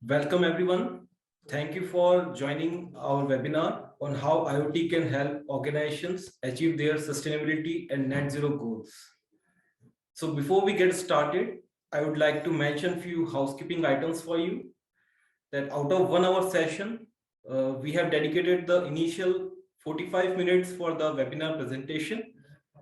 Welcome everyone. Thank you for joining our webinar on how IoT can help organizations achieve their sustainability and net zero goals. So before we get started, I would like to mention a few housekeeping items for you. That out of 1 hour session, we have dedicated the initial 45 minutes for the webinar presentation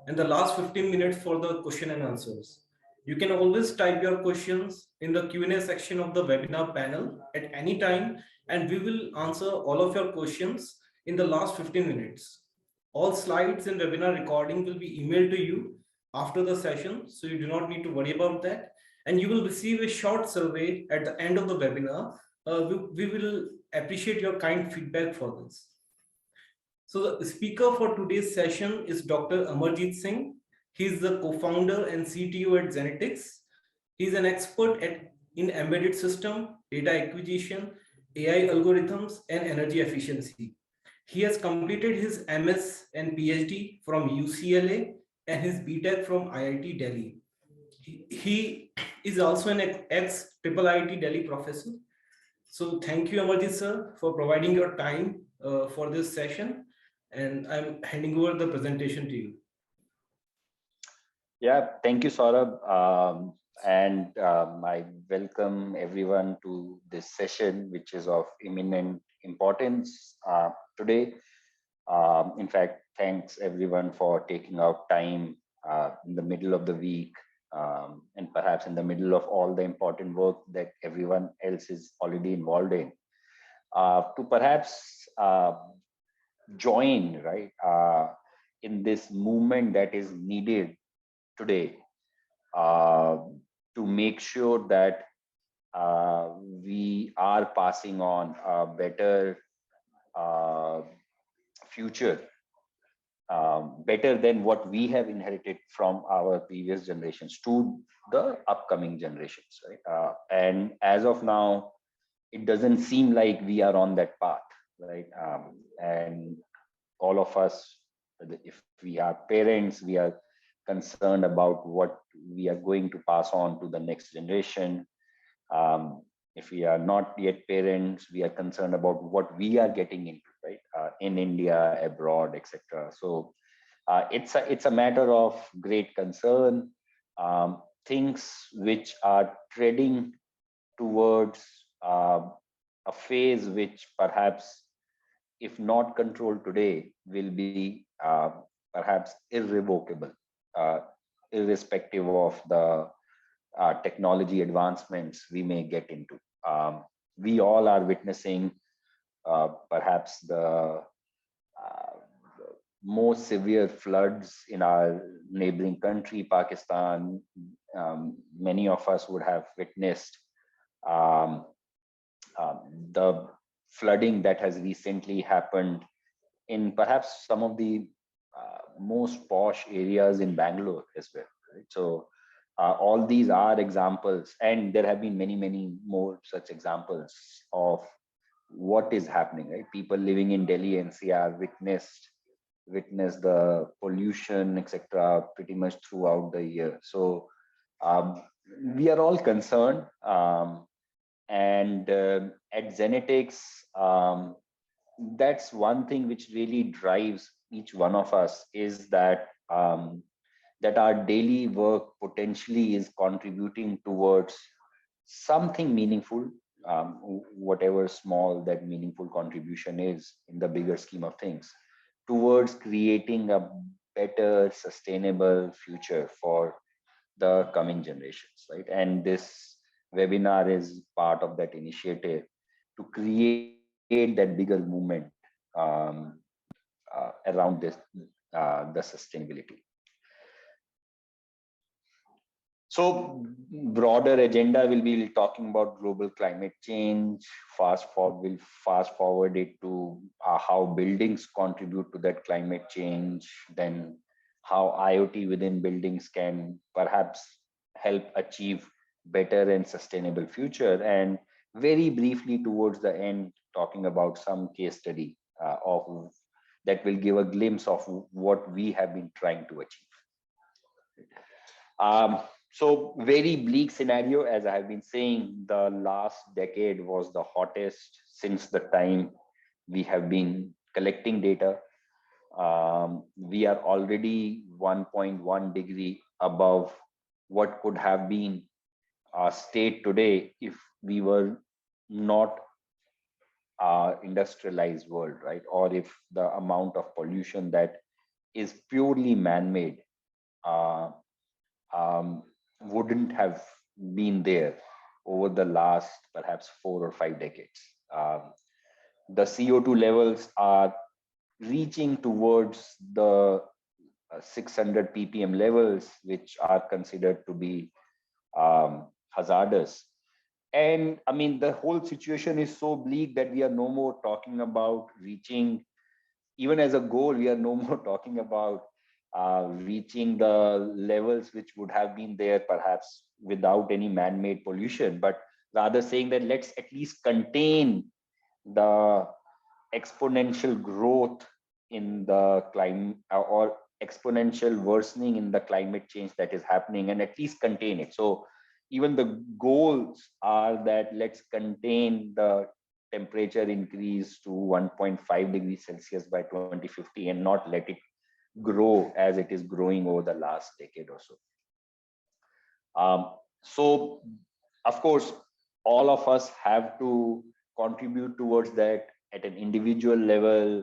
and the last 15 minutes for the question and answers. You can always type your questions in the Q&A section of the webinar panel at any time, and we will answer all of your questions in the last 15 minutes. All slides and webinar recording will be emailed to you after the session, so you do not need to worry about that. And you will receive a short survey at the end of the webinar. We will appreciate your kind feedback for this. So the speaker for today's session is Dr. Amarjeet Singh. He is the co-founder and CTO at Zenatix. He is an expert in embedded system, data acquisition, AI algorithms, and energy efficiency. He has completed his MS and PhD from UCLA and his BTech from IIT Delhi. He is also an ex-IIT Delhi professor. So thank you, Amarjeet sir, for providing your time for this session. And I'm handing over the presentation to you. Yeah, thank you, Saurabh. I welcome everyone to this session, which is of imminent importance today. In fact, thanks everyone for taking out time in the middle of the week and perhaps in the middle of all the important work that everyone else is already involved in to perhaps join in this movement that is needed today to make sure that we are passing on a better future, better than what we have inherited from our previous generations to the upcoming generations, right? And as of now, it doesn't seem like we are on that path, right? And all of us, if we are parents, we are concerned about what we are going to pass on to the next generation. If we are not yet parents, we are concerned about what we are getting into, right? In India, abroad, etc. So it's a matter of great concern. Things which are treading towards a phase which perhaps, if not controlled today, will be perhaps irrevocable, irrespective of the technology advancements we may get into. We all are witnessing perhaps the most severe floods in our neighboring country, Pakistan. Many of us would have witnessed the flooding that has recently happened in perhaps some of the most posh areas in Bangalore as well. Right? So all these are examples, and there have been many more such examples of what is happening. Right? People living in Delhi NCR witness the pollution, etc., pretty much throughout the year. So we are all concerned. And at Zenatix, that's one thing which really drives each one of us, is that that our daily work potentially is contributing towards something meaningful, whatever small that meaningful contribution is in the bigger scheme of things, towards creating a better, sustainable future for the coming generations, right? And this webinar is part of that initiative to create that bigger movement around this, the sustainability. So broader agenda will be talking about global climate change. We'll fast forward it to how buildings contribute to that climate change, then how IoT within buildings can perhaps help achieve better and sustainable future, and very briefly towards the end, talking about some case study of that will give a glimpse of what we have been trying to achieve. So very bleak scenario, as I have been saying, the last decade was the hottest since the time we have been collecting data. We are already 1.1 degree above what could have been our state today if we were not industrialized world, right? Or if the amount of pollution that is purely man-made uh, um, wouldn't have been there over the last perhaps 4 or 5 decades. The CO2 levels are reaching towards the 600 ppm levels, which are considered to be hazardous. And I mean, the whole situation is so bleak that we are no more talking about reaching, even as a goal, we are no more talking about reaching the levels which would have been there perhaps without any man-made pollution, but rather saying that let's at least contain the exponential growth in the climate or exponential worsening in the climate change that is happening, and at least contain it. So even the goals are that let's contain the temperature increase to 1.5 degrees Celsius by 2050 and not let it grow as it is growing over the last decade or so. So, of course, all of us have to contribute towards that at an individual level,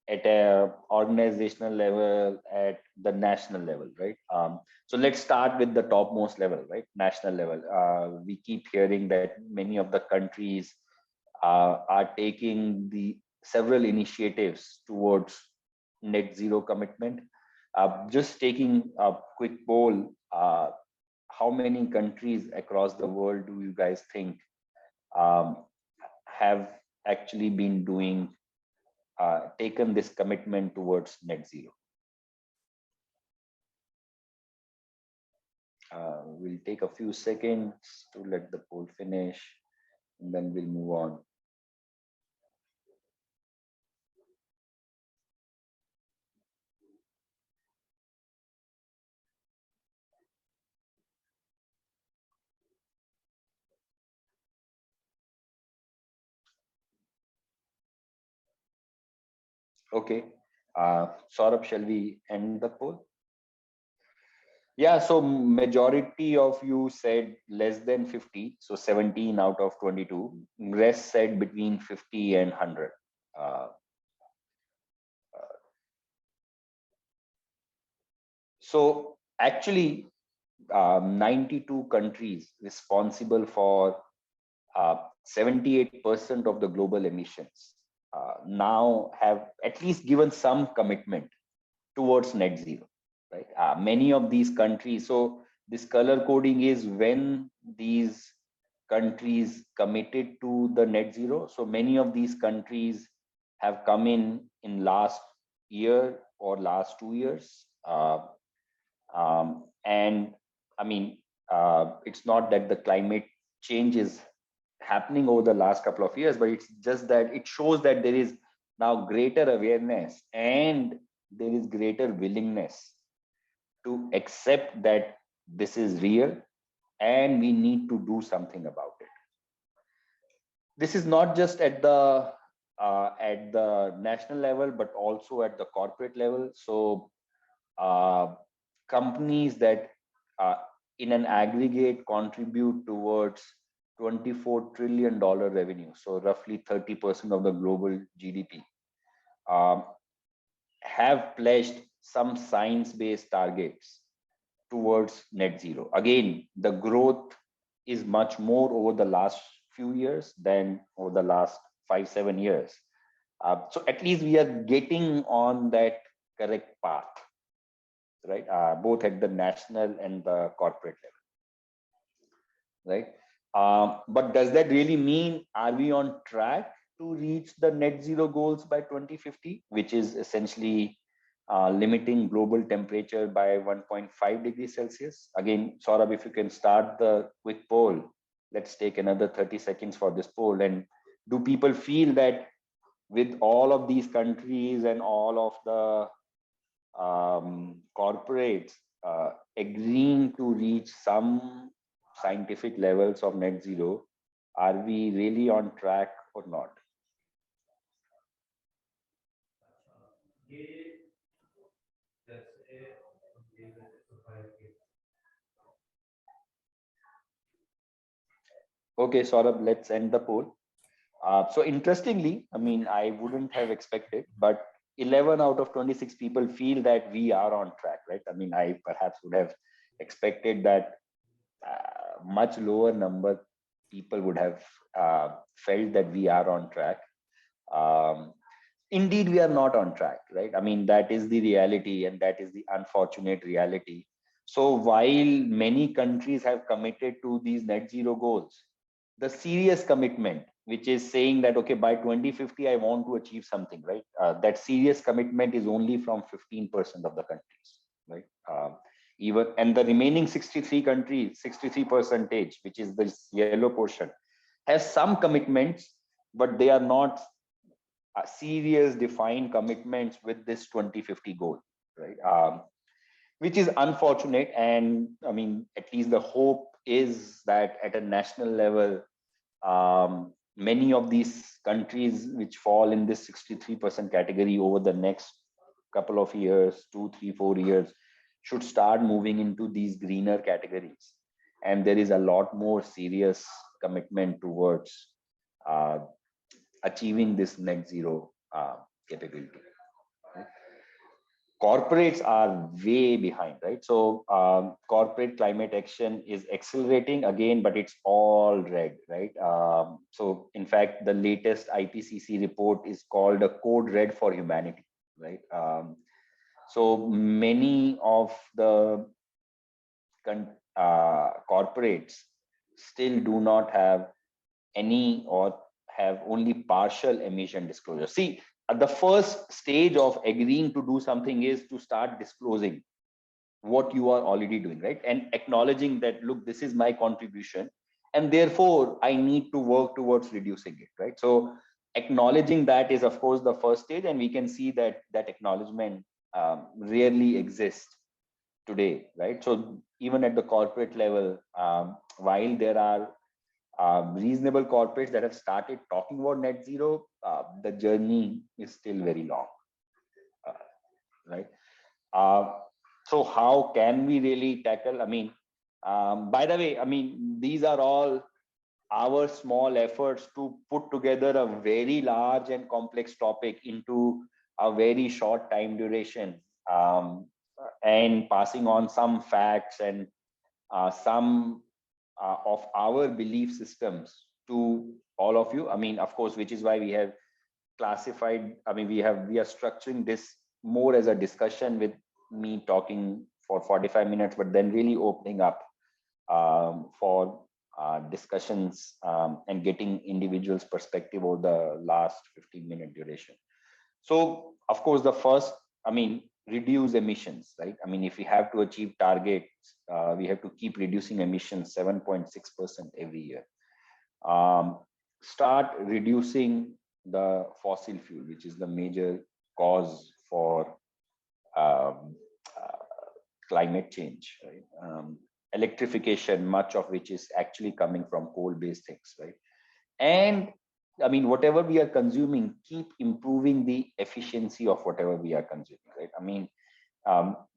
at a organizational level, at the national level, right? So let's start with the topmost level, right? National level. We keep hearing that many of the countries are taking the several initiatives towards net zero commitment. Just taking a quick poll, how many countries across the world do you guys think um, have actually been doing taken this commitment towards net zero? We'll take a few seconds to let the poll finish, and then we'll move on. Okay, Saurabh, shall we end the poll? Yeah, so majority of you said less than 50, so 17 out of 22. Rest said between 50 and 100. So actually, 92 countries responsible for 78% of the global emissions now have at least given some commitment towards net zero, right? Many of these countries, so this color coding is when these countries committed to the net zero. So many of these countries have come in last year or last 2 years. And I mean, it's not that the climate change is happening over the last couple of years, but it's just that it shows that there is now greater awareness and there is greater willingness to accept that this is real and we need to do something about it. This is not just at the national level, but also at the corporate level. So companies that uh, in an aggregate contribute towards $24 trillion revenue, so roughly 30% of the global GDP, um, have pledged some science-based targets towards net zero. Again, the growth is much more over the last few years than over the last 5-7 years. So at least we are getting on that correct path, right? Both at the national and the corporate level, right? But does that really mean, are we on track to reach the net zero goals by 2050, which is essentially limiting global temperature by 1.5 degrees Celsius? Again, Saurabh, if you can start the quick poll, let's take another 30 seconds for this poll. And do people feel that with all of these countries and all of the corporates agreeing to reach some scientific levels of net zero, are we really on track or not? Okay, Saurabh, let's end the poll. So interestingly, I mean, I wouldn't have expected, but 11 out of 26 people feel that we are on track, right? I mean, I perhaps would have expected that much lower number people would have felt that we are on track. Indeed, we are not on track, right? I mean, that is the reality, and that is the unfortunate reality. So while many countries have committed to these net zero goals, the serious commitment, which is saying that, okay, by 2050, I want to achieve something, right? That serious commitment is only from 15% of the countries, right? Even, and the remaining 63 countries, 63 percentage, which is this yellow portion, has some commitments, but they are not serious defined commitments with this 2050 goal, right? Which is unfortunate. And I mean, at least the hope is that at a national level, many of these countries which fall in this 63% category over the next couple of years, 2, 3, 4 years, should start moving into these greener categories. And there is a lot more serious commitment towards achieving this net zero capability. Corporates are way behind, right? So corporate climate action is accelerating again, but it's all red, right? So in fact, the latest IPCC report is called a code red for humanity, right? So many of the corporates still do not have any or have only partial emission disclosure. See, the first stage of agreeing to do something is to start disclosing what you are already doing, right? And acknowledging that, look, this is my contribution, and therefore I need to work towards reducing it, right? So acknowledging that is, of course, the first stage, and we can see that that acknowledgement rarely exists today, right? So even at the corporate level, while there are reasonable corporates that have started talking about net zero, the journey is still very long, right? So how can we really tackle? I mean, by the way, I mean, these are all our small efforts to put together a very large and complex topic into a very short time duration, and passing on some facts and some of our belief systems to all of you. I mean, of course, which is why we have classified, I mean, we are structuring this more as a discussion with me talking for 45 minutes, but then really opening up for discussions and getting individuals' perspective over the last 15-minute duration. So, of course, the first, I mean, reduce emissions, right? I mean, if we have to achieve targets, we have to keep reducing emissions 7.6% every year. Start reducing the fossil fuel, which is the major cause for climate change, right? Electrification, much of which is actually coming from coal-based things, right? And I mean, whatever we are consuming, keep improving the efficiency of whatever we are consuming, right? I mean,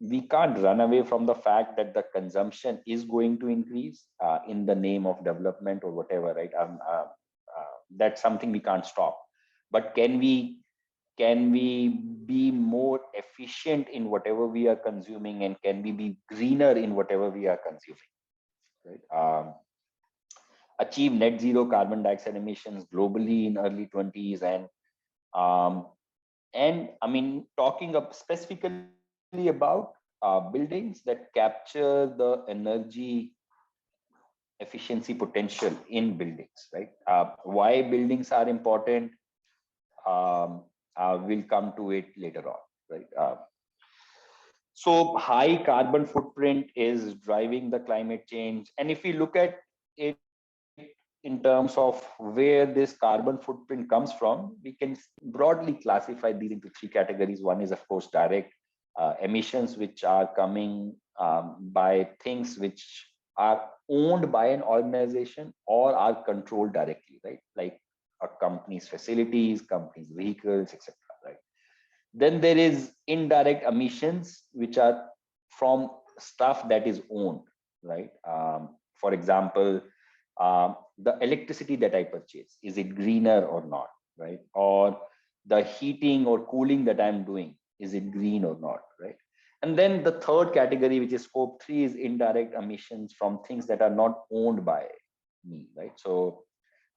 we can't run away from the fact that the consumption is going to increase in the name of development or whatever, right? That's something we can't stop. But can we be more efficient in whatever we are consuming, and can we be greener in whatever we are consuming, right? Achieve net zero carbon dioxide emissions globally in early 20s, and I mean, talking specifically about buildings that capture the energy efficiency potential in buildings, right? Why buildings are important, we'll come to it later on, right? So high carbon footprint is driving the climate change. And if we look at it in terms of where this carbon footprint comes from, we can broadly classify these into three categories. One is, of course, direct emissions, which are coming by things which are owned by an organization or are controlled directly, right? Like a company's facilities, company's vehicles, etc. Right? Then there is indirect emissions, which are from stuff that is owned, right? For example, the electricity that I purchase, is it greener or not, right? Or the heating or cooling that I'm doing, is it green or not, right? And then the third category, which is scope 3, is indirect emissions from things that are not owned by me, right? So,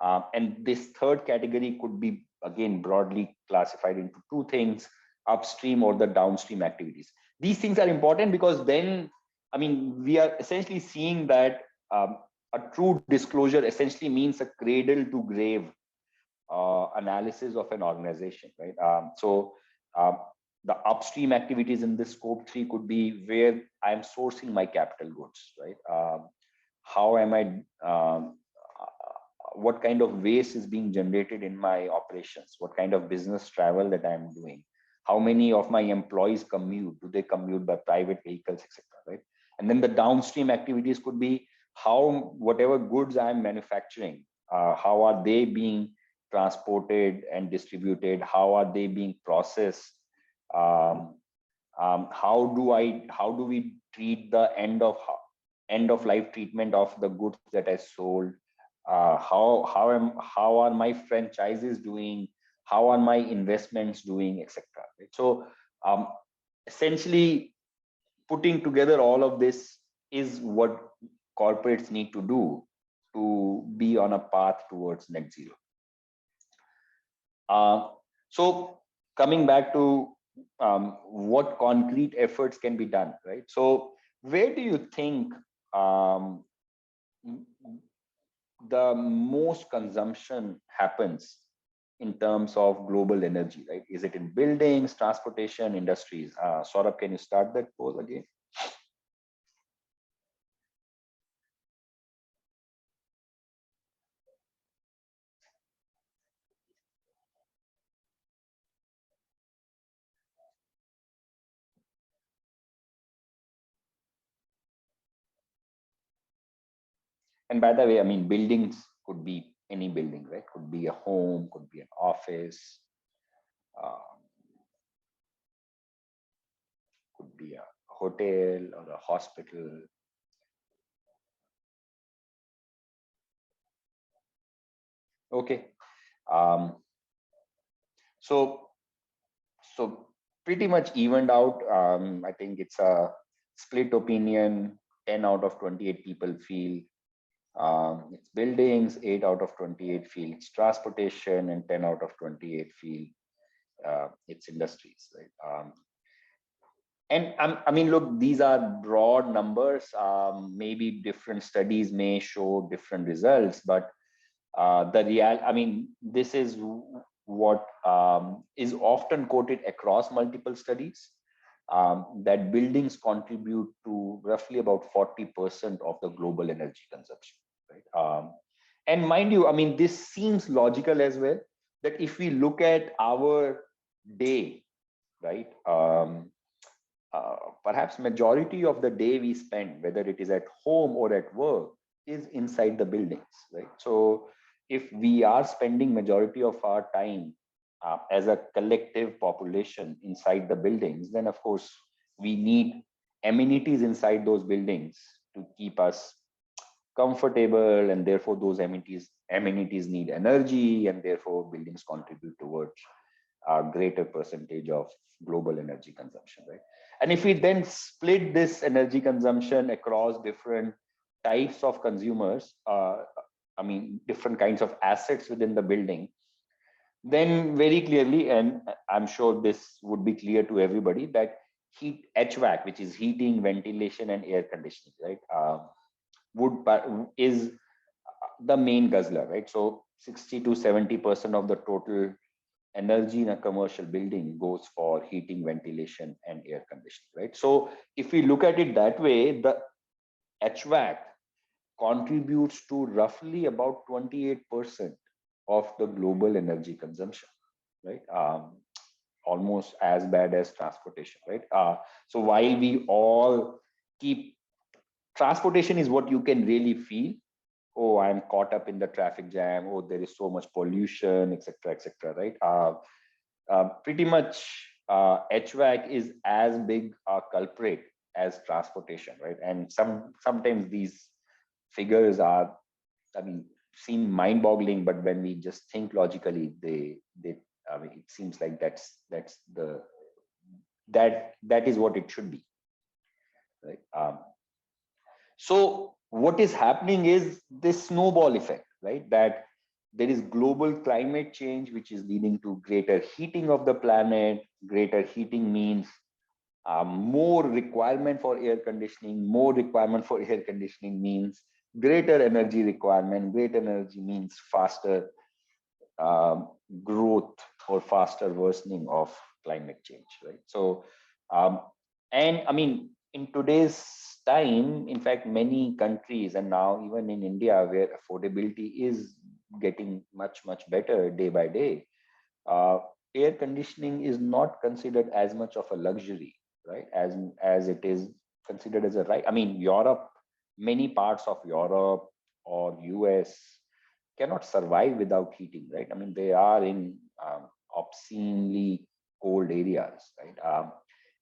and this third category could be again broadly classified into two things: upstream or the downstream activities. These things are important because then, I mean, we are essentially seeing that a true disclosure essentially means a cradle to grave analysis of an organization, right? Um, the upstream activities in this scope 3 could be where I'm sourcing my capital goods, right? How am I, what kind of waste is being generated in my operations? What kind of business travel that I'm doing? How many of my employees commute? Do they commute by private vehicles, etc., right? And then the downstream activities could be how whatever goods I'm manufacturing, how are they being transported and distributed? How are they being processed? Um, how do we treat the end of life treatment of the goods that I sold? How are my franchises doing? How are my investments doing, etc. Right? So essentially, putting together all of this is what corporates need to do to be on a path towards net zero. So coming back to what concrete efforts can be done, right? So where do you think the most consumption happens in terms of global energy, right? Is it in buildings, transportation, industries? Saurabh, can you start that poll again? And by the way, I mean, buildings could be any building, right? Could be a home, could be an office, um, could be a hotel or a hospital. Okay. Um, so, so pretty much evened out. I think it's a split opinion. 10 out of 28 people feel it's buildings, 8 out of 28 feel it's transportation, and 10 out of 28 feel it's industries, right? And I mean, look, these are broad numbers. Maybe different studies may show different results, but I mean, this is what is often quoted across multiple studies, that buildings contribute to roughly about 40% of the global energy consumption, right? And mind you, I mean, this seems logical as well, that if we look at our day, right? Perhaps majority of the day we spend, whether it is at home or at work, is inside the buildings, right? So if we are spending majority of our time as a collective population inside the buildings, then of course we need amenities inside those buildings to keep us comfortable, and therefore those amenities need energy, and therefore buildings contribute towards a greater percentage of global energy consumption, right? And if we then split this energy consumption across different types of consumers, I mean, different kinds of assets within the building, then very clearly, and I'm sure this would be clear to everybody, that HVAC, which is heating, ventilation, and air conditioning, right, is the main guzzler, right? So 60 to 70% of the total energy in a commercial building goes for heating, ventilation, and air conditioning, right? So if we look at it that way, the HVAC contributes to roughly about 28% of the global energy consumption, right? Almost as bad as transportation, right? So while we all keep transportation is what you can really feel. Oh, I'm caught up in the traffic jam. Oh, there is so much pollution, etc., etc. Right? Pretty much, HVAC is as big a culprit as transportation, right? And sometimes these figures are, I mean, seem mind-boggling, but when we just think logically, I mean, it seems like that is what it should be, right? So what is happening is this snowball effect, right? That there is global climate change, which is leading to greater heating of the planet. Greater heating means more requirement for air conditioning. More requirement for air conditioning means greater energy requirement. Greater energy means faster growth or faster worsening of climate change, right? So, and I mean, in today's time, in fact, many countries, and now even in India, where affordability is getting much, much better day by day, uh, air conditioning is not considered as much of a luxury, right? As it is considered as a right. I mean, Europe, many parts of Europe or US cannot survive without heating, right? I mean, they are in obscenely cold areas, right?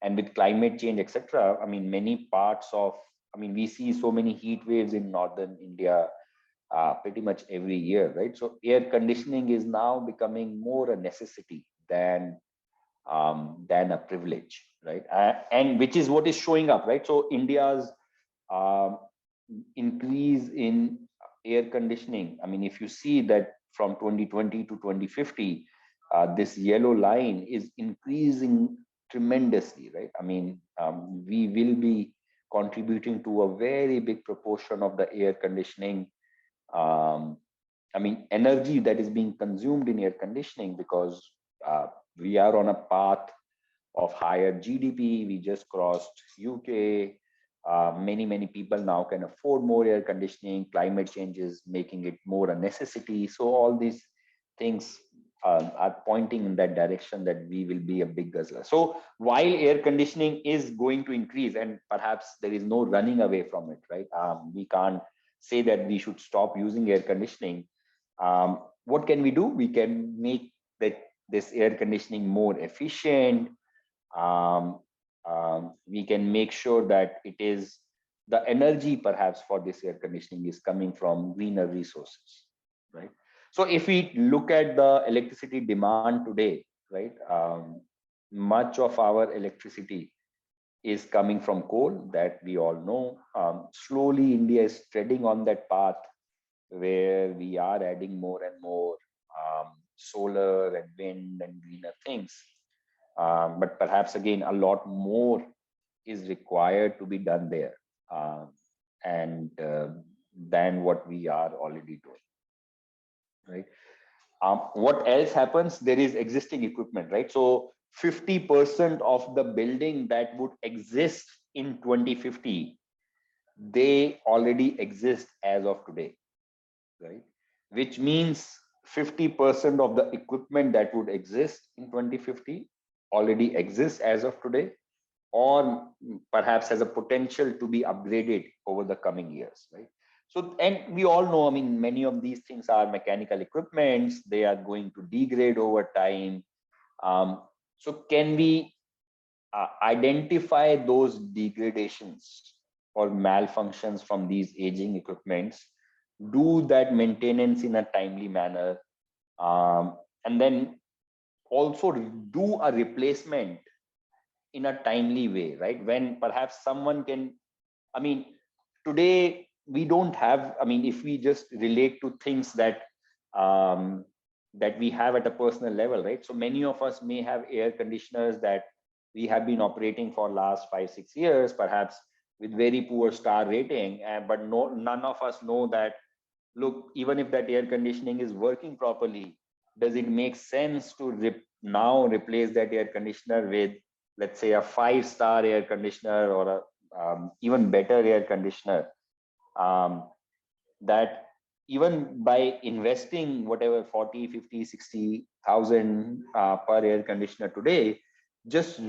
And with climate change, etc. I mean, many parts of, I mean, we see so many heat waves in northern India pretty much every year, right? So air conditioning is now becoming more a necessity than a privilege, right? And which is what is showing up, right? So India's um, increase in air conditioning. I mean, if you see that from 2020 to 2050, this yellow line is increasing tremendously, right? I mean, we will be contributing to a very big proportion of the air conditioning. Um, I mean, energy that is being consumed in air conditioning, because uh, we are on a path of higher GDP. We just crossed UK. Many people now can afford more air conditioning. Climate change is making it more a necessity. So all these things are pointing in that direction that we will be a big guzzler. So while air conditioning is going to increase, and perhaps there is no running away from it, right? We can't say that we should stop using air conditioning. What can we do? We can make this air conditioning more efficient. um, we can make sure that it is the energy perhaps for this air conditioning is coming from greener resources, right? So if we look at the electricity demand today, right, much of our electricity is coming from coal, that we all know. Slowly India is treading on that path where we are adding more and more solar and wind and greener things. But perhaps again, a lot more is required to be done there, and than what we are already doing, right? What else happens? There is existing equipment, right? So 50% of the building that would exist in 2050, they already exist as of today, right? Which means 50% of the equipment that would exist in 2050 already exists as of today, or perhaps has a potential to be upgraded over the coming years, right? So, and we all know, I mean, many of these things are mechanical equipments. They are going to degrade over time. So can we identify those degradations or malfunctions from these aging equipments, do that maintenance in a timely manner, and then also do a replacement in a timely way, right? When perhaps someone can, I mean, today we don't have, I mean, if we just relate to things that that we have at a personal level, right? So many of us may have air conditioners that we have been operating for last 5-6 years, perhaps with very poor star rating, but none of us know that, look, even if that air conditioning is working properly, does it make sense to now replace that air conditioner with, let's say, a 5-star air conditioner, or a even better air conditioner, that even by investing whatever 40, 50, 60,000 per air conditioner today, just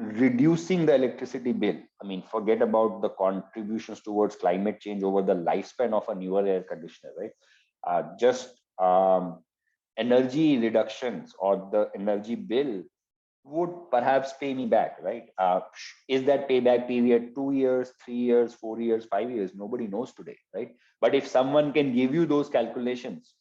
reducing the electricity bill. I mean, forget about the contributions towards climate change over the lifespan of a newer air conditioner, right? Just energy reductions or the energy bill would perhaps pay me back, right? Is that payback period 2 years, 3 years, 4 years, 5 years? Nobody knows today, right? But if someone can give you those calculations,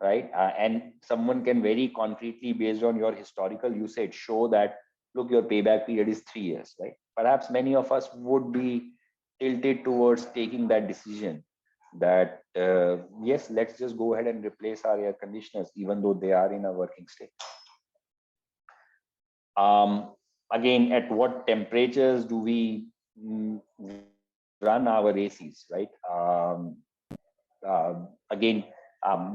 right, and someone can very concretely, based on your historical usage, show that, look, your payback period is 3 years, right? Perhaps many of us would be tilted towards taking that decision that, yes, let's just go ahead and replace our air conditioners, even though they are in a working state. Again, at what temperatures do we run our ACs, right? Again,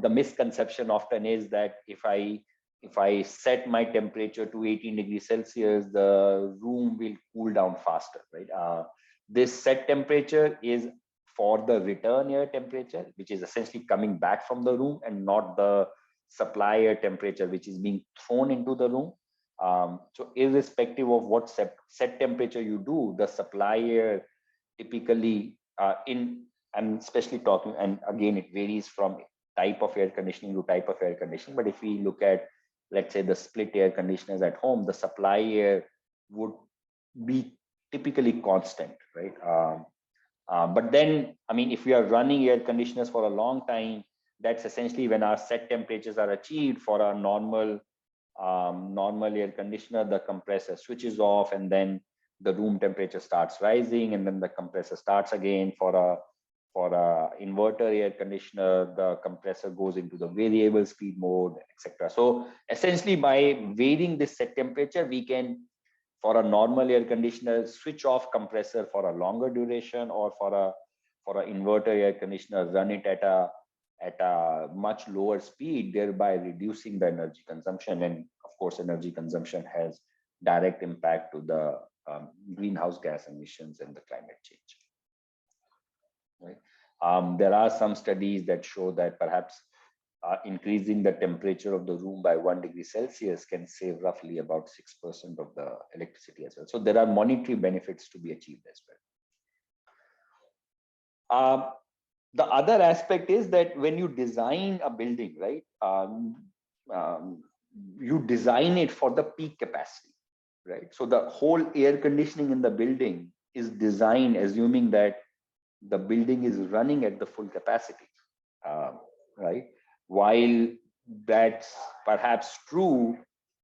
the misconception often is that if I set my temperature to 18 degrees Celsius, the room will cool down faster, right? This set temperature is for the return air temperature, which is essentially coming back from the room, and not the supply air temperature, which is being thrown into the room. So irrespective of what set temperature you do, the supply air typically I'm especially talking, and again, it varies from type of air conditioning to type of air conditioning. But if we look at, let's say, the split air conditioners at home, the supply air would be typically constant, right? But then, I mean, if we are running air conditioners for a long time, that's essentially when our set temperatures are achieved for a normal air conditioner, the compressor switches off, and then the room temperature starts rising, and then the compressor starts again. For a inverter air conditioner, the compressor goes into the variable speed mode, etc. So essentially, by varying this set temperature, we can, for a normal air conditioner, switch off compressor for a longer duration, or for an inverter air conditioner, run it at a much lower speed, thereby reducing the energy consumption. And of course, energy consumption has direct impact to the greenhouse gas emissions and the climate change. Right? There are some studies that show that perhaps increasing the temperature of the room by 1 degree Celsius can save roughly about 6% of the electricity as well. So there are monetary benefits to be achieved as well. The other aspect is that when you design a building, right, you design it for the peak capacity, right? So the whole air conditioning in the building is designed assuming that the building is running at the full capacity, right? While that's perhaps true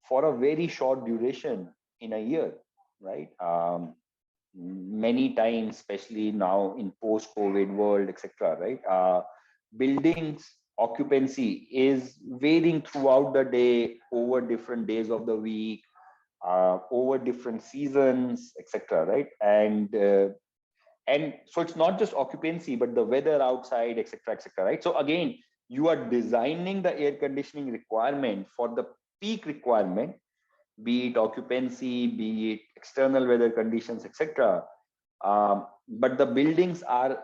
for a very short duration in a year, right? Many times, especially now in post-COVID world, etc., right? Buildings occupancy is varying throughout the day, over different days of the week, over different seasons, etc., right? And so it's not just occupancy, but the weather outside, etc., right? So again, you are designing the air conditioning requirement for the peak requirement, be it occupancy, be it external weather conditions, etc. But the buildings are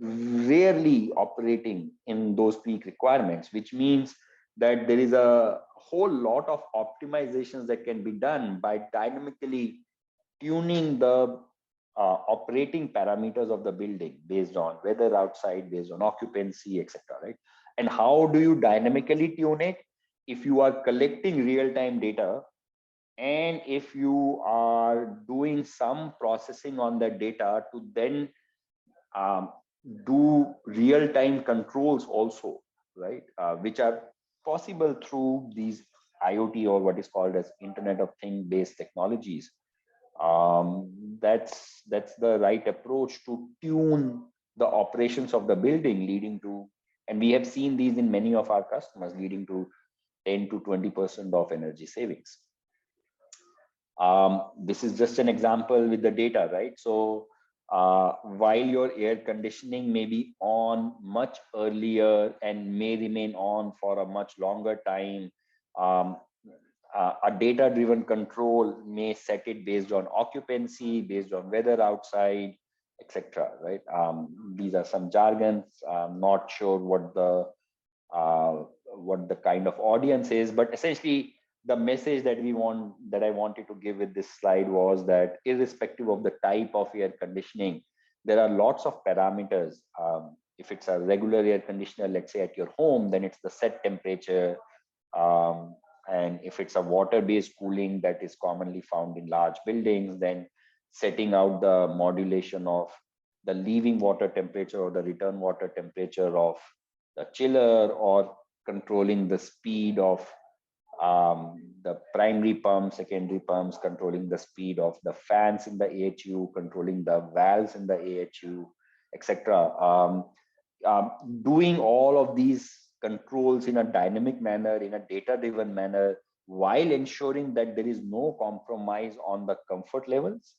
rarely operating in those peak requirements, which means that there is a whole lot of optimizations that can be done by dynamically tuning the operating parameters of the building based on weather outside, based on occupancy, etc., right? And how do you dynamically tune it? If you are collecting real-time data, and if you are doing some processing on that data to then do real-time controls also, right? Which are possible through these IoT, or what is called as Internet of Things based technologies. That's the right approach to tune the operations of the building, leading to, and we have seen these in many of our customers, leading to 10 to 20% of energy savings. This is just an example with the data, right? So while your air conditioning may be on much earlier and may remain on for a much longer time, a data-driven control may set it based on occupancy, based on weather outside, etc., right? These are some jargons. I'm not sure what the kind of audience is, but essentially the message that I wanted to give with this slide was that irrespective of the type of air conditioning, there are lots of parameters. If it's a regular air conditioner, let's say at your home, then it's the set temperature. And if it's a water-based cooling that is commonly found in large buildings, then setting out the modulation of the leaving water temperature or the return water temperature of the chiller, or controlling the speed of the primary pump, secondary pumps, controlling the speed of the fans in the AHU, controlling the valves in the AHU, etc. Doing all of these controls in a dynamic manner, in a data-driven manner, while ensuring that there is no compromise on the comfort levels,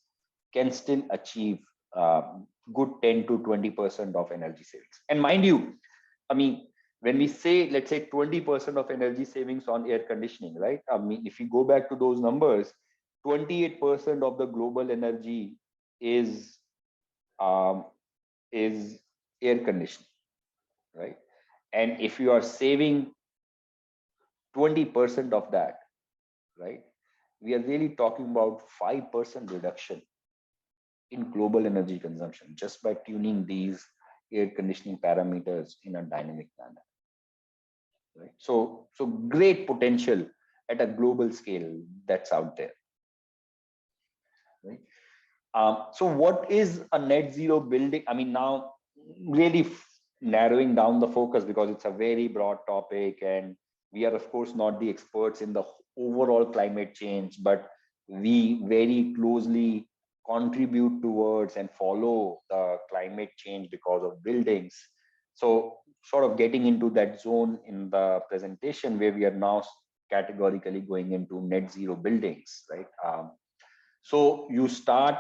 can still achieve good 10 to 20% of energy savings. And mind you, I mean, when we say, let's say 20% of energy savings on air conditioning, right? I mean, if you go back to those numbers, 28% of the global energy is air conditioning, right? And if you are saving 20% of that, right, we are really talking about 5% reduction in global energy consumption just by tuning these air conditioning parameters in a dynamic manner. Right? So great potential at a global scale that's out there. Right? So what is a net zero building? I mean, now really narrowing down the focus, because it's a very broad topic, and we are of course not the experts in the overall climate change, but we very closely contribute towards and follow the climate change because of buildings. So sort of getting into that zone in the presentation where we are now categorically going into net zero buildings, right? So you start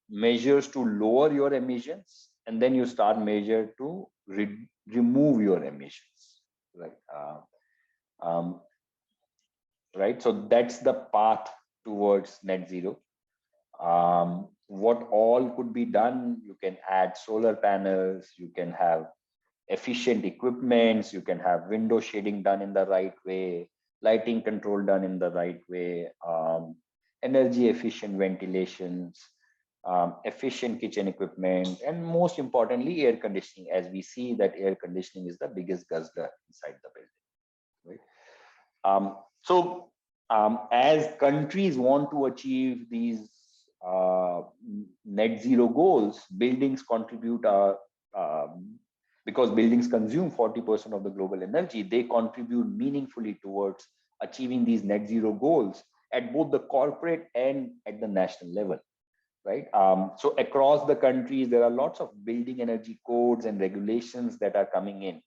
measures to lower your emissions, and then you start measure to remove your emissions, right? Right. So that's the path towards net zero. What all could be done? You can add solar panels, you can have efficient equipments, you can have window shading done in the right way, lighting control done in the right way, energy efficient ventilations, efficient kitchen equipment, and most importantly, air conditioning, as we see that air conditioning is the biggest guzzler inside the building, right? As countries want to achieve these net zero goals, buildings contribute because buildings consume 40% of the global energy, they contribute meaningfully towards achieving these net zero goals at both the corporate and at the national level, right? So across the countries, there are lots of building energy codes and regulations that are coming in,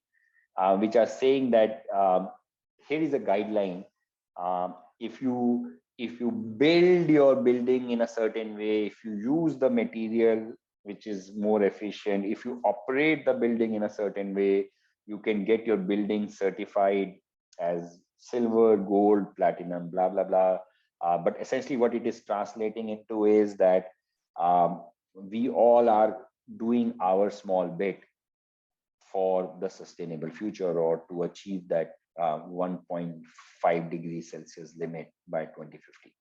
which are saying that here is a guideline. If you build your building in a certain way, if you use the material which is more efficient, if you operate the building in a certain way, you can get your building certified as silver, gold, platinum, blah, blah, blah. But essentially what it is translating into is that we all are doing our small bit for the sustainable future, or to achieve that 1.5 degrees Celsius limit by 2050.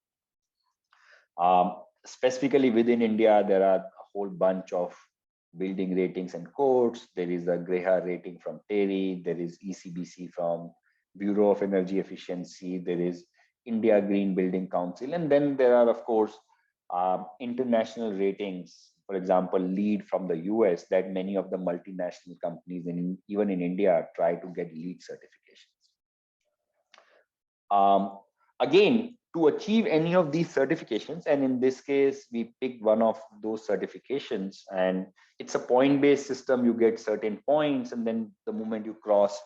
Specifically within India, there are a whole bunch of building ratings and codes. There is a GREHA rating from TERI, there is ECBC from Bureau of Energy Efficiency, there is India Green Building Council, and then there are, of course, international ratings, for example, LEED from the US, that many of the multinational companies, even in India, try to get LEED certifications. Again, to achieve any of these certifications, and in this case, we picked one of those certifications, and it's a point-based system. You get certain points, and then the moment you cross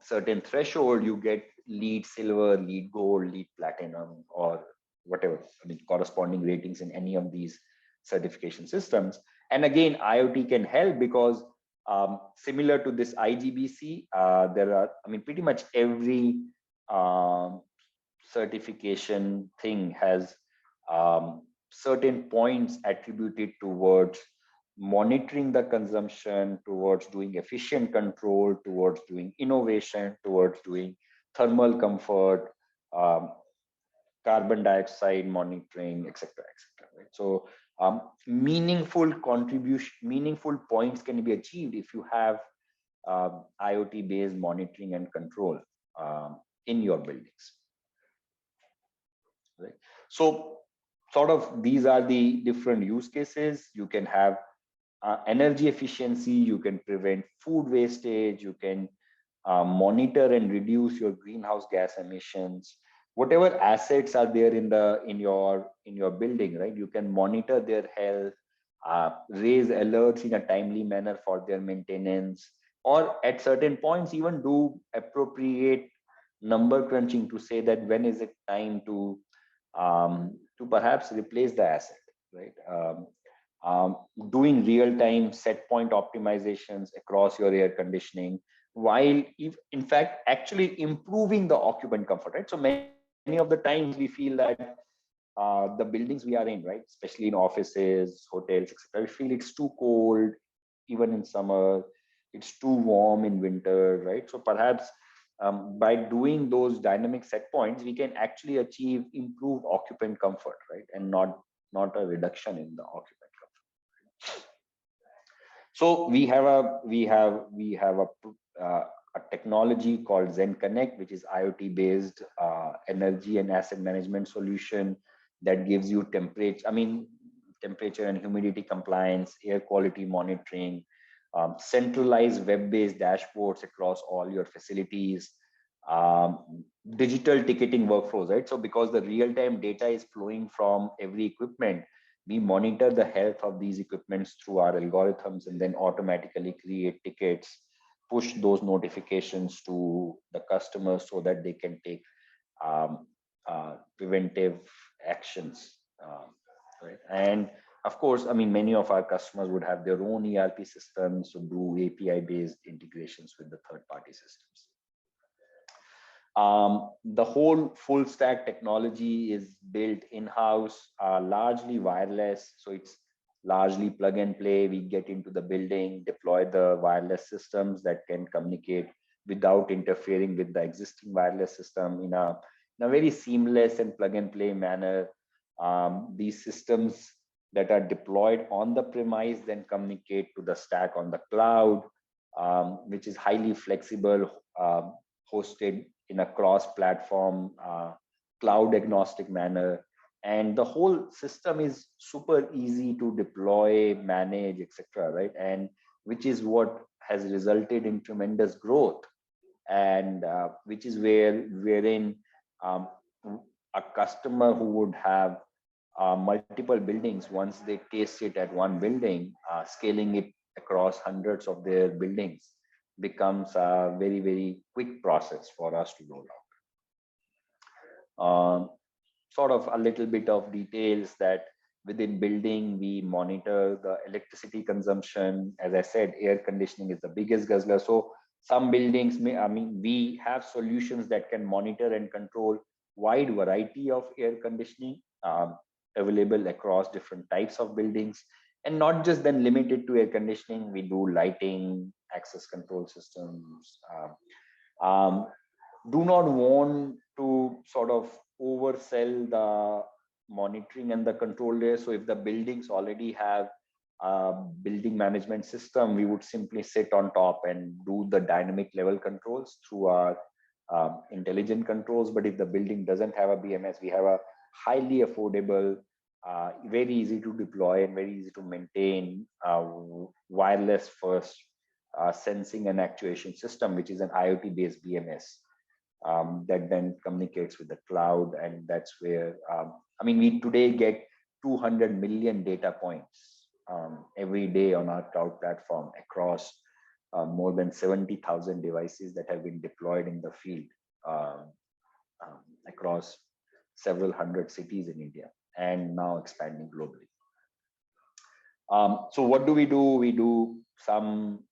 certain threshold, you get LEED silver, LEED gold, LEED platinum, or whatever, I mean, corresponding ratings in any of these certification systems. And again, IoT can help because similar to this IGBC, there are, I mean, pretty much every certification thing has certain points attributed towards monitoring the consumption, towards doing efficient control, towards doing innovation, towards doing thermal comfort, um, carbon dioxide monitoring, etc., etc. Right? So meaningful contribution, meaningful points can be achieved if you have IoT-based monitoring and control in your buildings. Right? So sort of these are the different use cases. You can have energy efficiency, you can prevent food wastage, you can monitor and reduce your greenhouse gas emissions. Whatever assets are there in your building, right? You can monitor their health, raise alerts in a timely manner for their maintenance, or at certain points even do appropriate number crunching to say that when is it time to perhaps replace the asset, right? Doing real-time set point optimizations across your air conditioning, while in fact actually improving the occupant comfort, right? So many of the times we feel that the buildings we are in, right, especially in offices, hotels, etc., we feel it's too cold even in summer, it's too warm in winter, right? So perhaps by doing those dynamic set points, we can actually achieve improved occupant comfort, right, and not a reduction in the occupant comfort. So we have a technology called Zen Connect, which is IoT-based energy and asset management solution that gives you temperature and humidity compliance, air quality monitoring, centralized web-based dashboards across all your facilities, digital ticketing workflows, right? So because the real-time data is flowing from every equipment, we monitor the health of these equipments through our algorithms and then automatically create tickets, push those notifications to the customers so that they can take preventive actions, right? And of course, many of our customers would have their own ERP systems to do API-based integrations with the third-party systems. The whole full stack technology is built in-house, largely wireless. So it's largely plug and play. We get into the building, deploy the wireless systems that can communicate without interfering with the existing wireless system in a very seamless and plug and play manner. These systems that are deployed on the premise then communicate to the stack on the cloud, which is highly flexible, hosted in a cross-platform, cloud-agnostic manner. And the whole system is super easy to deploy, manage, etc., right? And which is what has resulted in tremendous growth, and which is wherein a customer who would have multiple buildings, once they taste it at one building, scaling it across hundreds of their buildings becomes a very, very quick process for us to roll out. Sort of a little bit of details that within building, we monitor the electricity consumption. As I said, air conditioning is the biggest guzzler. So some buildings we have solutions that can monitor and control wide variety of air conditioning available across different types of buildings, and not just then limited to air conditioning. We do lighting, access control systems. Do not want to sort of oversell the monitoring and the control layer. So if the buildings already have a building management system, we would simply sit on top and do the dynamic level controls through our intelligent controls. But if the building doesn't have a BMS, we have a highly affordable, very easy to deploy and very easy to maintain wireless first sensing and actuation system, which is an IoT-based BMS that then communicates with the cloud. And that's where, we today get 200 million data points every day on our cloud platform across more than 70,000 devices that have been deployed in the field across several hundred cities in India, and now expanding globally. So what do? We do some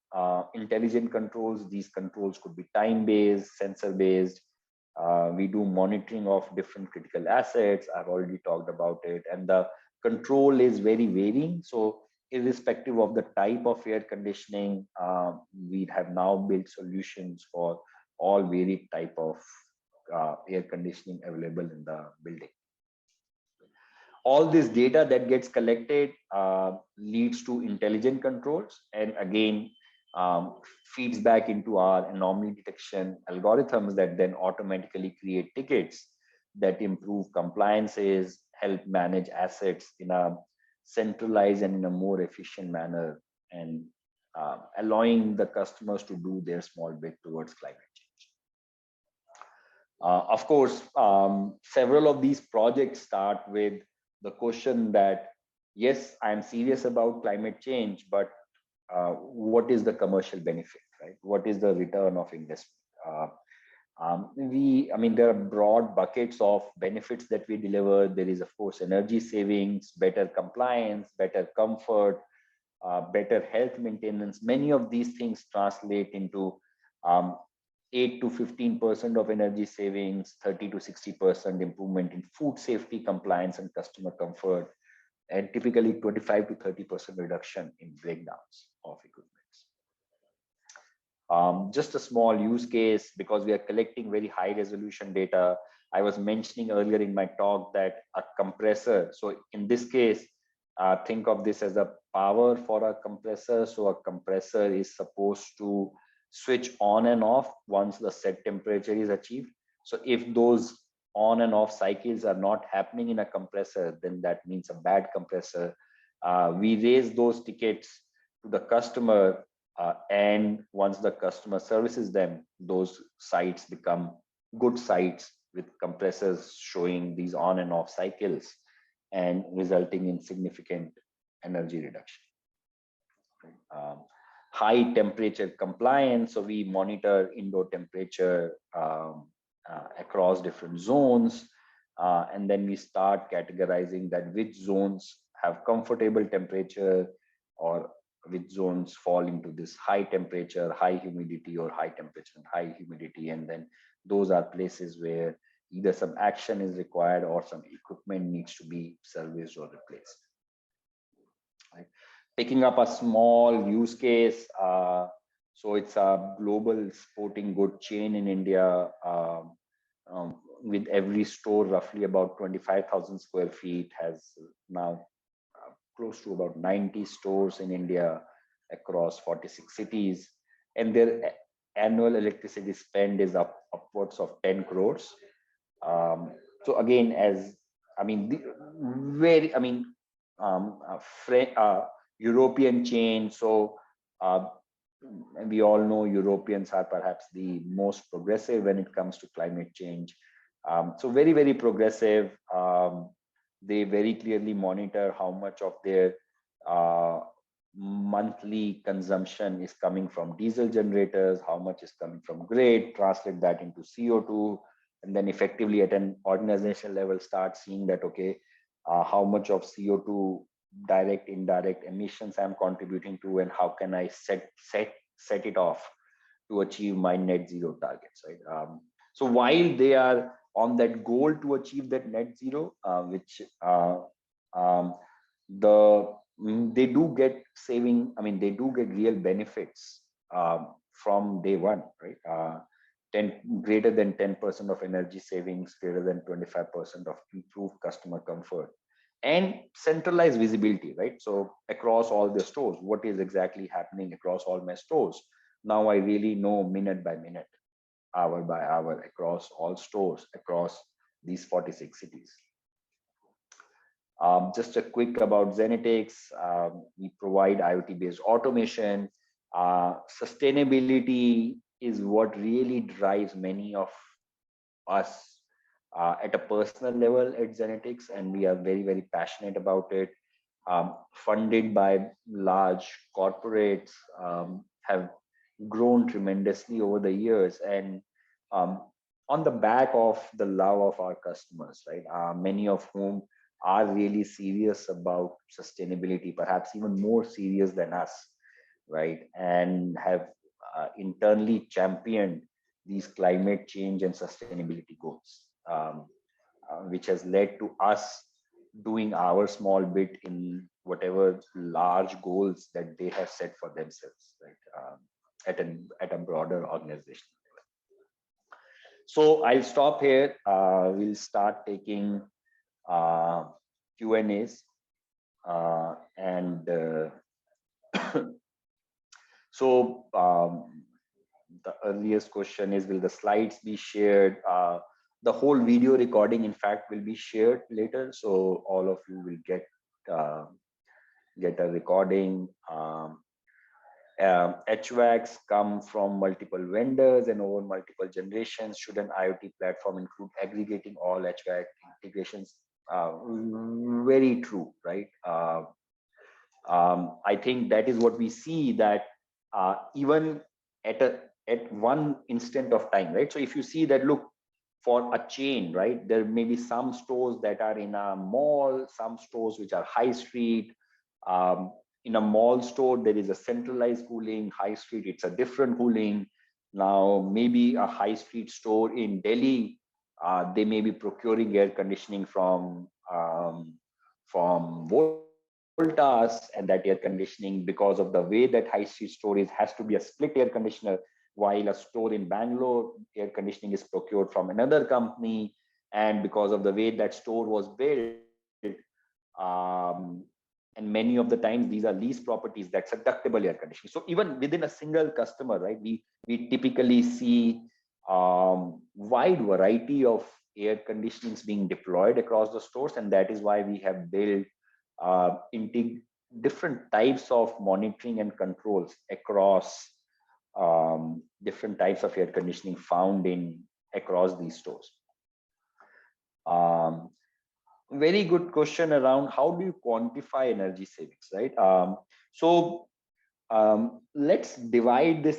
intelligent controls. These controls could be time-based, sensor-based. We do monitoring of different critical assets. I've already talked about it. And the control is very varying. So irrespective of the type of air conditioning, we have now built solutions for all varied type of air conditioning available in the building. All this data that gets collected leads to intelligent controls, and again feeds back into our anomaly detection algorithms that then automatically create tickets that improve compliances, help manage assets in a centralized and in a more efficient manner, and allowing the customers to do their small bit towards climate change. Of course, several of these projects start with the question that, yes, I'm serious about climate change, but what is the commercial benefit, right? What is the return of investment? There are broad buckets of benefits that we deliver. There is, of course, energy savings, better compliance, better comfort, better health maintenance. Many of these things translate into 8 to 15% of energy savings, 30 to 60% improvement in food safety, compliance, and customer comfort, and typically 25 to 30% reduction in breakdowns of equipment. Just a small use case, because we are collecting very high resolution data. I was mentioning earlier in my talk that a compressor, so in this case, think of this as a power for a compressor. So a compressor is supposed to switch on and off once the set temperature is achieved. So if those on and off cycles are not happening in a compressor, then that means a bad compressor. We raise those tickets to the customer, and once the customer services them, those sites become good sites with compressors showing these on and off cycles and resulting in significant energy reduction. High temperature compliance, so we monitor indoor temperature across different zones, and then we start categorizing that which zones have comfortable temperature or which zones fall into this high temperature, high humidity, or high temperature and high humidity. And then those are places where either some action is required or some equipment needs to be serviced or replaced. Right. Picking up a small use case. So it's a global sporting good chain in India, with every store roughly about 25,000 square feet, has now close to about 90 stores in India across 46 cities. And their annual electricity spend is upwards of 10 crores. So again, European chain. So we all know Europeans are perhaps the most progressive when it comes to climate change. So very, very progressive. They very clearly monitor how much of their monthly consumption is coming from diesel generators, how much is coming from grid, translate that into CO2, and then effectively at an organizational level start seeing that, okay, how much of CO2 direct, indirect emissions I'm contributing to, and how can I set it off to achieve my net zero targets, right? So while they are on that goal to achieve that net zero, they do get saving. They do get real benefits from day one, right? Greater than 10% of energy savings, greater than 25% of improved customer comfort, and centralized visibility, right? So across all the stores, what is exactly happening across all my stores? Now I really know minute by minute, hour by hour across all stores across these 46 cities. Just a quick about Zenatix. We provide IoT-based automation. Sustainability is what really drives many of us at a personal level at Zenatix, and we are very, very passionate about it. Funded by large corporates, have grown tremendously over the years, and on the back of the love of our customers, right? Many of whom are really serious about sustainability, perhaps even more serious than us, right? And have internally championed these climate change and sustainability goals, which has led to us doing our small bit in whatever large goals that they have set for themselves, right? At a broader organization. So I'll stop here. We'll start taking Q&As. So the earliest question is, will the slides be shared? The whole video recording, in fact, will be shared later. So all of you will get a recording. HVACs come from multiple vendors and over multiple generations. Should an IoT platform include aggregating all HVAC integrations? Very true, right? I think that is what we see, that even at one instant of time, right? So if you see that, look, for a chain, right, there may be some stores that are in a mall, some stores which are high street. In a mall store, there is a centralized cooling. High street, it's a different cooling. Now, maybe a high street store in Delhi, they may be procuring air conditioning from Voltas, and that air conditioning, because of the way that high street store is, has to be a split air conditioner, while a store in Bangalore, air conditioning is procured from another company. And because of the way that store was built, and many of the times these are lease properties, that's a ductable air conditioning. So even within a single customer, right, we typically see wide variety of air conditionings being deployed across the stores, and that is why we have built different types of monitoring and controls across different types of air conditioning found across these stores. Very good question around how do you quantify energy savings, right? Let's divide this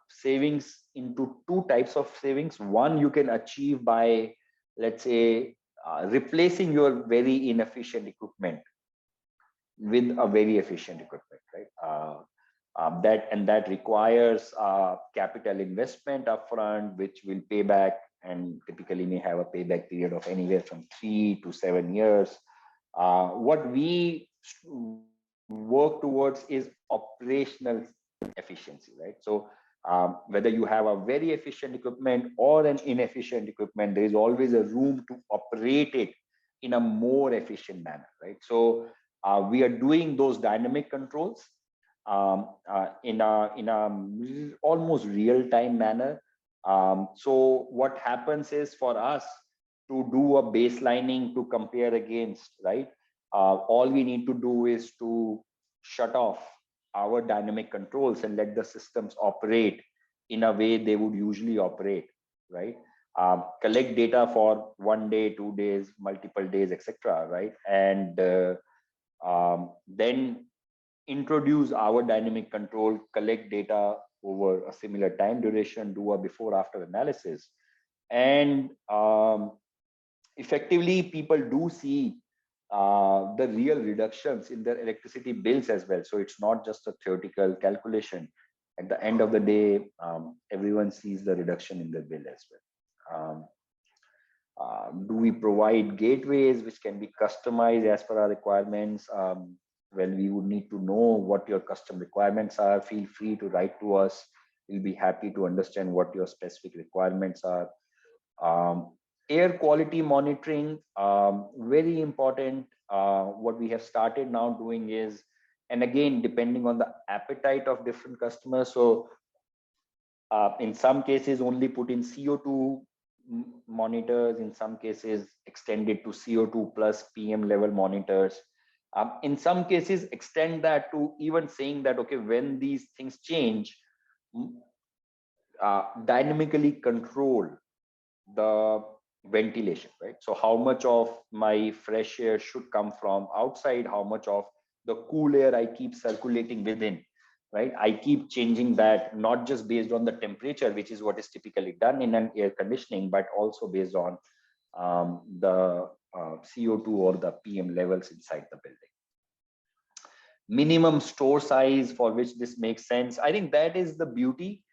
savings into two types of savings. One you can achieve by, let's say, replacing your very inefficient equipment with a very efficient equipment, right? That requires capital investment upfront, which will pay back, and typically may have a payback period of anywhere from 3 to 7 years. What we work towards is operational efficiency, right? So whether you have a very efficient equipment or an inefficient equipment, there is always a room to operate it in a more efficient manner, right? So we are doing those dynamic controls in a almost real-time manner. So what happens is, for us to do a baselining to compare against, right? All we need to do is to shut off our dynamic controls and let the systems operate in a way they would usually operate, right? Collect data for 1 day, 2 days, multiple days, etc., right? And then introduce our dynamic control, collect data over a similar time duration, do a before-after analysis, and effectively people do see the real reductions in their electricity bills as well. So it's not just a theoretical calculation. At the end of the day, everyone sees the reduction in their bill as well. Do we provide gateways which can be customized as per our requirements? Well, we would need to know what your custom requirements are. Feel free to write to us. We'll be happy to understand what your specific requirements are. Air quality monitoring, very important. What we have started now doing is, and again, depending on the appetite of different customers. So in some cases, only put in CO2 monitors, in some cases, extended to CO2 plus PM level monitors. In some cases, extend that to even saying that, okay, when these things change, dynamically control the ventilation, right? So how much of my fresh air should come from outside, how much of the cool air I keep circulating within, right? I keep changing that, not just based on the temperature, which is what is typically done in an air conditioning, but also based on the CO2 or the PM levels inside the building. Minimum store size for which this makes sense. I think that is the beauty.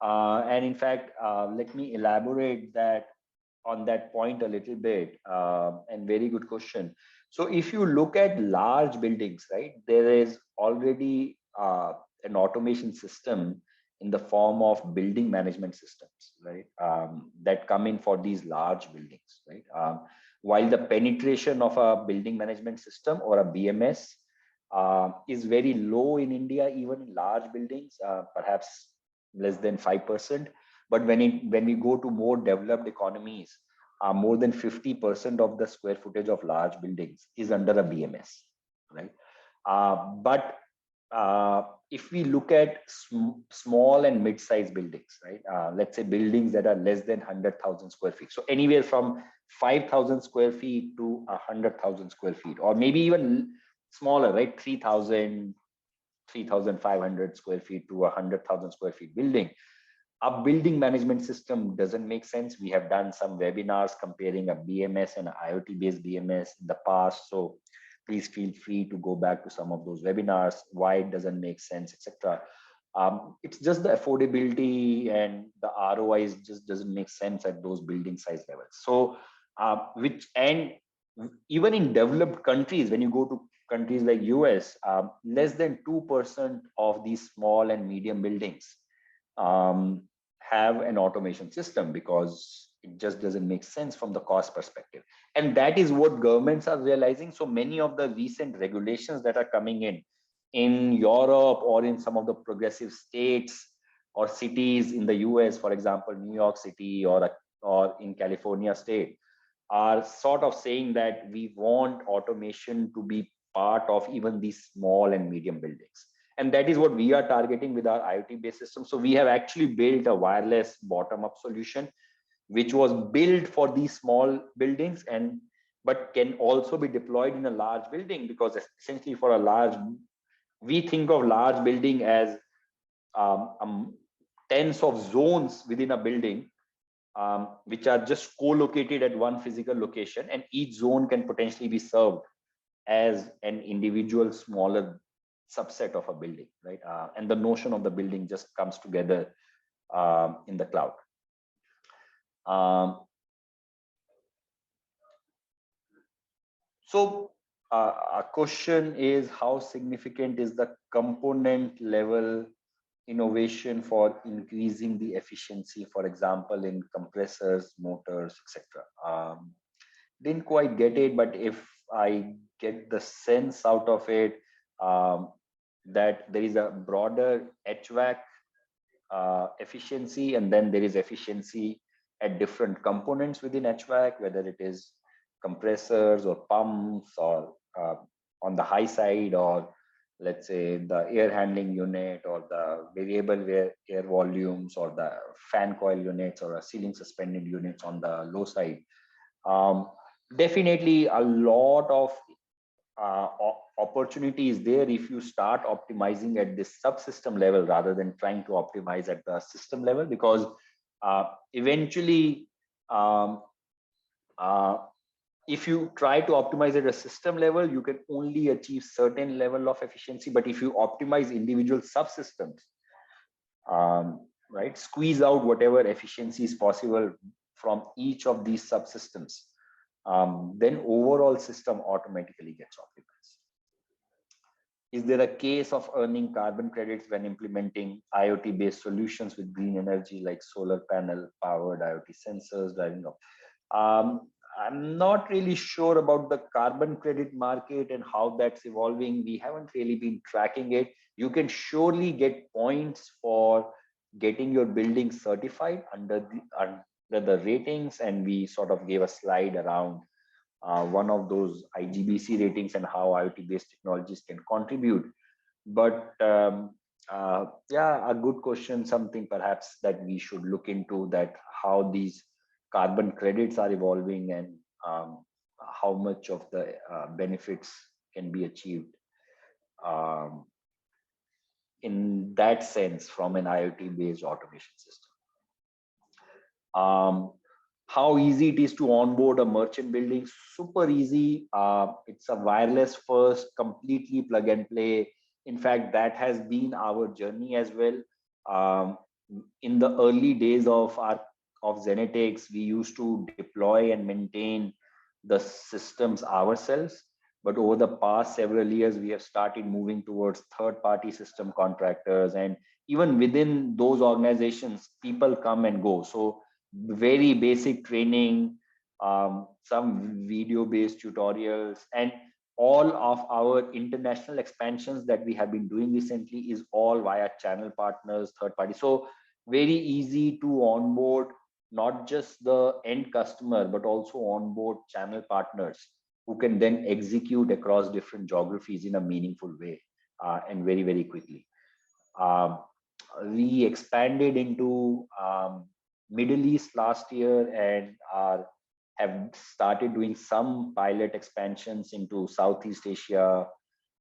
And in fact, let me elaborate that on that point a little bit. And very good question. So if you look at large buildings, right, there is already an automation system in the form of building management systems, right? That come in for these large buildings, right? While the penetration of a building management system or a BMS is very low in India, even in large buildings, perhaps less than 5%. But when we go to more developed economies, more than 50% of the square footage of large buildings is under a BMS, right? But if we look at small and mid-sized buildings, right? Let's say buildings that are less than 100,000 square feet. So anywhere from 5,000 square feet to 100,000 square feet, or maybe even smaller, right? 3,000, 3,500 square feet to 100,000 square feet building. A building management system doesn't make sense. We have done some webinars comparing a BMS and an IoT-based BMS in the past. So please feel free to go back to some of those webinars, why it doesn't make sense, etc. It's just the affordability and the ROI just doesn't make sense at those building size levels. So, and even in developed countries, when you go to countries like US, less than 2% of these small and medium buildings have an automation system, because it just doesn't make sense from the cost perspective. And that is what governments are realizing. So many of the recent regulations that are coming in Europe or in some of the progressive states or cities in the US, for example, New York City or in California state, are sort of saying that we want automation to be part of even these small and medium buildings. And that is what we are targeting with our IoT-based system. So we have actually built a wireless bottom-up solution, which was built for these small buildings, but can also be deployed in a large building, because essentially for a large, we think of large building as tens of zones within a building, which are just co-located at one physical location, and each zone can potentially be served as an individual smaller subset of a building, right? And the notion of the building just comes together in the cloud. So a question is, how significant is the component level innovation for increasing the efficiency, for example, in compressors, motors, etc.? Didn't quite get it, but if I get the sense out of it, that there is a broader HVAC efficiency, and then there is efficiency at different components within HVAC, whether it is compressors or pumps, or on the high side, or let's say the air handling unit, or the variable air volumes, or the fan coil units, or a ceiling suspended units on the low side. Definitely a lot of opportunity is there if you start optimizing at this subsystem level rather than trying to optimize at the system level, because eventually if you try to optimize at a system level, you can only achieve certain level of efficiency. But if you optimize individual subsystems, right, squeeze out whatever efficiency is possible from each of these subsystems, then overall system automatically gets optimized. Is there a case of earning carbon credits when implementing IoT-based solutions with green energy, like solar panel powered IoT sensors driving up? I'm not really sure about the carbon credit market and how that's evolving. We haven't really been tracking it. You can surely get points for getting your building certified under the ratings, and we sort of gave a slide around one of those IGBC ratings and how IoT-based technologies can contribute. But yeah, a good question, something perhaps that we should look into, that how these carbon credits are evolving, and how much of the benefits can be achieved in that sense from an IoT-based automation system. How easy it is to onboard a merchant building? Super easy. It's a wireless first, completely plug and play. In fact, that has been our journey as well. In the early days of Zenatix, we used to deploy and maintain the systems ourselves. But over the past several years, we have started moving towards third-party system contractors, and even within those organizations, people come and go. So very basic training, some video-based tutorials, and all of our international expansions that we have been doing recently is all via channel partners, third party. So very easy to onboard not just the end customer, but also onboard channel partners who can then execute across different geographies in a meaningful way, and very, very quickly. Um, we expanded into Middle East last year and have started doing some pilot expansions into Southeast Asia.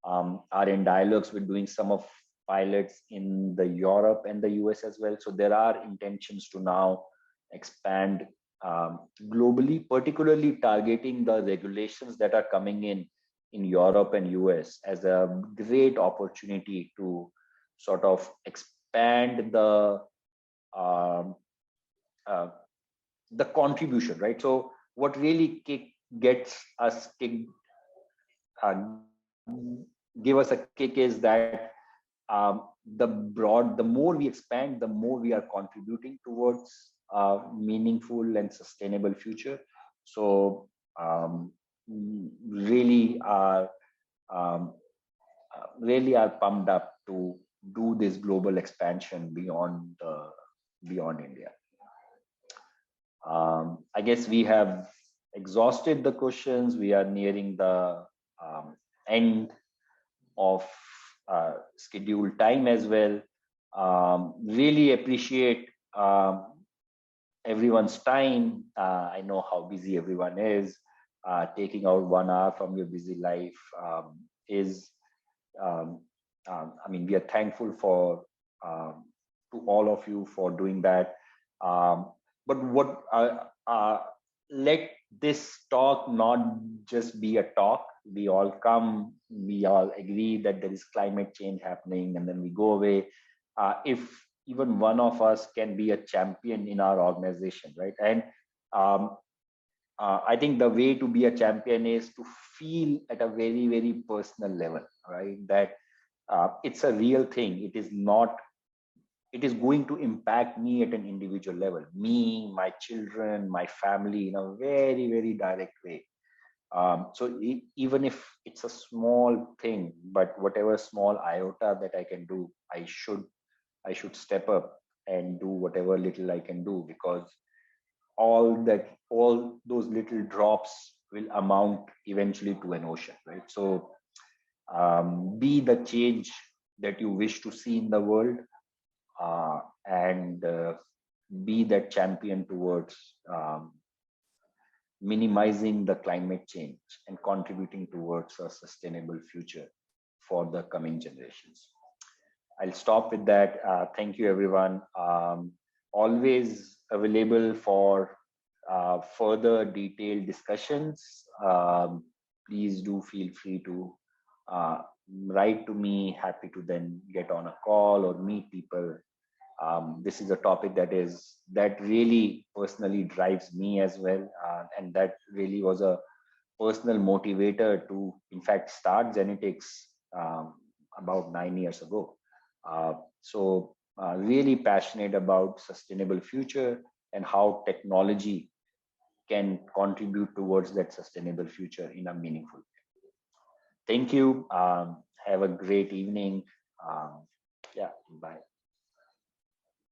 Are in dialogues with doing some of pilots in the Europe and the US as well. So there are intentions to now expand globally, particularly targeting the regulations that are coming in Europe and US as a great opportunity to sort of expand um, uh, the contribution, right? So what really gets us uh, give us a kick is that the more we expand, the more we are contributing towards meaningful and sustainable future. So really are um, really are pumped up to do this global expansion beyond India. I guess we have exhausted the questions. We are nearing the end of scheduled time as well. Really appreciate everyone's time. I know how busy everyone is. Taking out 1 hour from your busy life is, I mean, we are thankful for to all of you for doing that. But what let this talk not just be a talk. We all come, we all agree that there is climate change happening, and then we go away. If even one of us can be a champion in our organization, right? And I think the way to be a champion is to feel at a very, very personal level, right? That it's a real thing. It is not, it is going to impact me at an individual level, me, my children, my family, in a very, very direct way. So even if it's a small thing, but whatever small iota that I can do, I should step up and do whatever little I can do, because all those little drops will amount eventually to an ocean, right? So be the change that you wish to see in the world, and be that champion towards minimizing the climate change and contributing towards a sustainable future for the coming generations. I'll stop with that. Thank you, everyone. Always available for further detailed discussions. Please do feel free to write to me. Happy to then get on a call or meet people. This is a topic that really personally drives me as well, and that really was a personal motivator to, in fact, start Zenatix about 9 years ago. So really passionate about sustainable future and how technology can contribute towards that sustainable future in a meaningful way. Thank you. Have a great evening. Yeah, bye.